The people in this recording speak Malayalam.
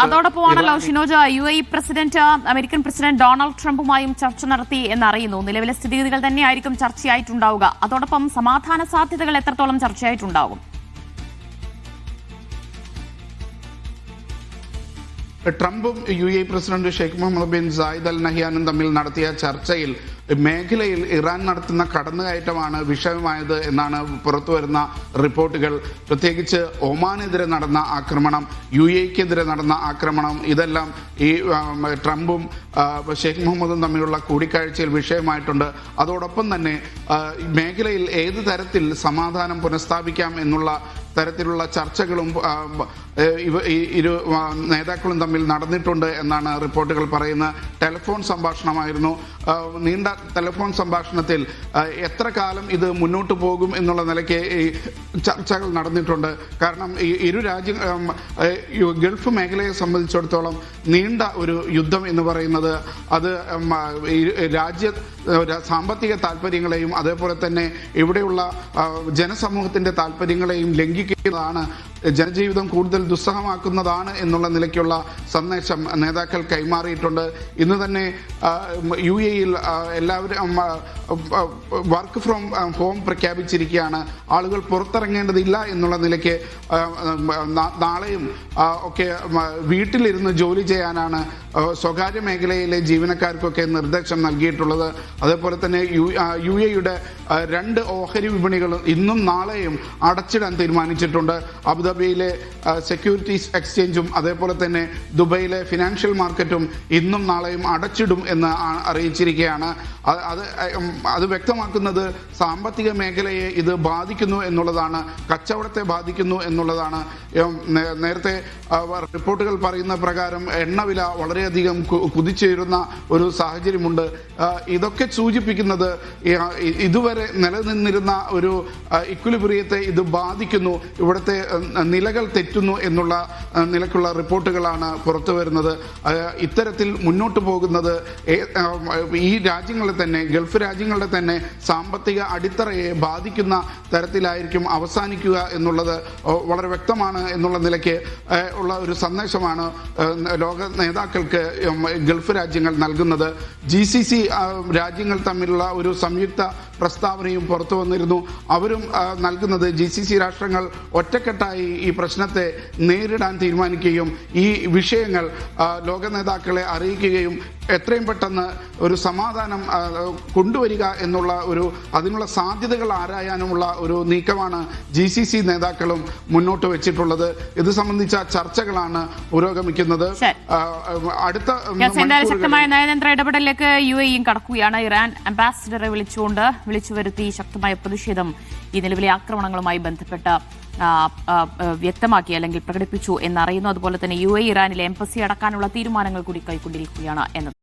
അതോടൊപ്പമാണല്ലോ Shinoj UAE president American president Donald ട്രംപുമായും ചർച്ച നടത്തി എന്നറിയുന്നു. നിലവിലെ സ്ഥിതിഗതികൾ തന്നെയായിരിക്കും ചർച്ചയായിട്ടുണ്ടാവുക. അതോടൊപ്പം സമാധാന സാധ്യതകൾ എത്രത്തോളം ചർച്ചയായിട്ടുണ്ടാകും? ട്രംപും UAE president Sheikh Mohammed bin Zayed Al നഹ്യാനും തമ്മിൽ നടത്തിയ ചർച്ചയിൽ മേഖലയിൽ ഇറാൻ നടത്തുന്ന കടന്നുകയറ്റമാണ് വിഷയമായത് എന്നാണ് പുറത്തുവരുന്ന റിപ്പോർട്ടുകൾ. പ്രത്യേകിച്ച് ഒമാനെതിരെ നടന്ന ആക്രമണം, UAEക്കെതിരെ നടന്ന ആക്രമണം, ഇതെല്ലാം ഈ ട്രംപും ഷെയ്ഖ് മുഹമ്മദും തമ്മിലുള്ള കൂടിക്കാഴ്ചയിൽ വിഷയമായിട്ടുണ്ട്. അതോടൊപ്പം തന്നെ മേഖലയിൽ ഏത് തരത്തിൽ സമാധാനം പുനഃസ്ഥാപിക്കാം എന്നുള്ള തരത്തിലുള്ള ചർച്ചകളും ഇരു നേതാക്കളും തമ്മിൽ നടന്നിട്ടുണ്ട് എന്നാണ് റിപ്പോർട്ടുകൾ പറയുന്നത്. ടെലിഫോൺ സംഭാഷണമായിരുന്നു. നീണ്ട ടെലിഫോൺ സംഭാഷണത്തിൽ എത്ര കാലം ഇത് മുന്നോട്ട് പോകും എന്നുള്ള നിലയ്ക്ക് ഈ ചർച്ചകൾ നടന്നിട്ടുണ്ട്. കാരണം ഈ ഇരു ഗൾഫ് മേഖലയെ സംബന്ധിച്ചിടത്തോളം നീണ്ട ഒരു യുദ്ധം എന്ന് പറയുന്നത് അത് സാമ്പത്തിക താല്പര്യങ്ങളെയും അതേപോലെ തന്നെ ഇവിടെയുള്ള ജനസമൂഹത്തിന്റെ താല്പര്യങ്ങളെയും ലംഘിക്കുന്നതാണ്, ജനജീവിതം കൂടുതൽ ദുസ്സഹമാക്കുന്നതാണ് എന്നുള്ള നിലയ്ക്കുള്ള സന്ദേശം നേതാക്കൾ കൈമാറിയിട്ടുണ്ട്. ഇന്ന് തന്നെ UAEയിൽ എല്ലാവരും വർക്ക് ഫ്രം ഹോം പ്രഖ്യാപിച്ചിരിക്കുകയാണ്. ആളുകൾ പുറത്തിറങ്ങേണ്ടതില്ല എന്നുള്ള നിലയ്ക്ക് നാളെയും ഒക്കെ വീട്ടിലിരുന്ന് ജോലി ചെയ്യാനാണ് സ്വകാര്യ മേഖലയിലെ ജീവനക്കാർക്കൊക്കെ നിർദ്ദേശം നൽകിയിട്ടുള്ളത്. അതേപോലെ തന്നെ UAEയുടെ 2 ഓഹരി വിപണികളും ഇന്നും നാളെയും അടച്ചിടാൻ തീരുമാനിച്ചിട്ടുണ്ട്. അബുദാബിയിലെ സെക്യൂരിറ്റീസ് എക്സ്ചേഞ്ചും അതേപോലെ തന്നെ ദുബൈയിലെ ഫിനാൻഷ്യൽ മാർക്കറ്റും ഇന്നും നാളെയും അടച്ചിടും എന്ന് അറിയിച്ചിരിക്കുകയാണ്. അത് വ്യക്തമാക്കുന്നത് സാമ്പത്തിക മേഖലയെ ഇത് ബാധിക്കുന്നു എന്നുള്ളതാണ്, കച്ചവടത്തെ ബാധിക്കുന്നു എന്നുള്ളതാണ്. നേരത്തെ റിപ്പോർട്ടുകൾ പറയുന്ന പ്രകാരം എണ്ണവില വളരെയധികം കുതിച്ചുയരുന്ന ഒരു സാഹചര്യമുണ്ട്. ഇതൊക്കെ സൂചിപ്പിക്കുന്നത് ഇതുവരെ നിലനിന്നിരുന്ന ഒരു ഇക്വിലിബ്രിയത്തെ ഇത് ബാധിക്കുന്നു, ഇവിടുത്തെ നിലകൾ തെറ്റുന്നു എന്നുള്ള നിലക്കുള്ള റിപ്പോർട്ടുകളാണ് പുറത്തു വരുന്നത്. ഇത്തരത്തിൽ മുന്നോട്ട് പോകുന്നത് ഈ രാജ്യങ്ങളെ തന്നെ, ഗൾഫ് രാജ്യങ്ങളുടെ തന്നെ സാമ്പത്തിക അടിത്തറയെ ബാധിക്കുന്ന തരത്തിലായിരിക്കും അവസാനിക്കുക എന്നുള്ളത് വളരെ വ്യക്തമാണ് എന്നുള്ള നിലയ്ക്ക് ഉള്ള ഒരു സന്ദേശമാണ് ലോക നേതാക്കൾക്ക് ഗൾഫ് രാജ്യങ്ങൾ നൽകുന്നത്. GCC രാജ്യങ്ങൾ തമ്മിലുള്ള ഒരു സംയുക്ത പ്രസ്താവനയും പുറത്തു വന്നിരുന്നു. അവരും നൽകുന്നത് GCC രാഷ്ട്രങ്ങൾ ഒറ്റക്കെട്ടായി ഈ പ്രശ്നത്തെ നേരിടാൻ തീരുമാനിക്കുകയും ഈ വിഷയങ്ങൾ ലോക നേതാക്കളെ അറിയിക്കുകയും എത്രയും പെട്ടെന്ന് ഒരു സമാധാനം കൊണ്ടുവരിക എന്നുള്ള അതിനുള്ള സാധ്യതകൾ ആരായാനുമുള്ള ഒരു നീക്കമാണ് GCC നേതാക്കളും മുന്നോട്ട് വെച്ചിട്ടുള്ളത്. ഇത് സംബന്ധിച്ച ചർച്ചകളാണ് പുരോഗമിക്കുന്നത്. അടുത്ത ശക്തമായ നയതന്ത്ര ഇടപെടലിലേക്ക് UAE കടക്കുകയാണ്. ഇറാൻ അംബാസിഡറെ വിളിച്ചു വരുത്തി ശക്തമായ പ്രതിഷേധം ഈ നിലവിലെ ആക്രമണങ്ങളുമായി ബന്ധപ്പെട്ട് വ്യക്തമാക്കി അല്ലെങ്കിൽ പ്രകടിപ്പിച്ചു എന്നറിയുന്നു. അതുപോലെ തന്നെ UAE ഇറാനിലെ എംബസി അടക്കാനുള്ള തീരുമാനങ്ങൾ കൂടി കൈക്കൊണ്ടിരിക്കുകയാണ് എന്നത്.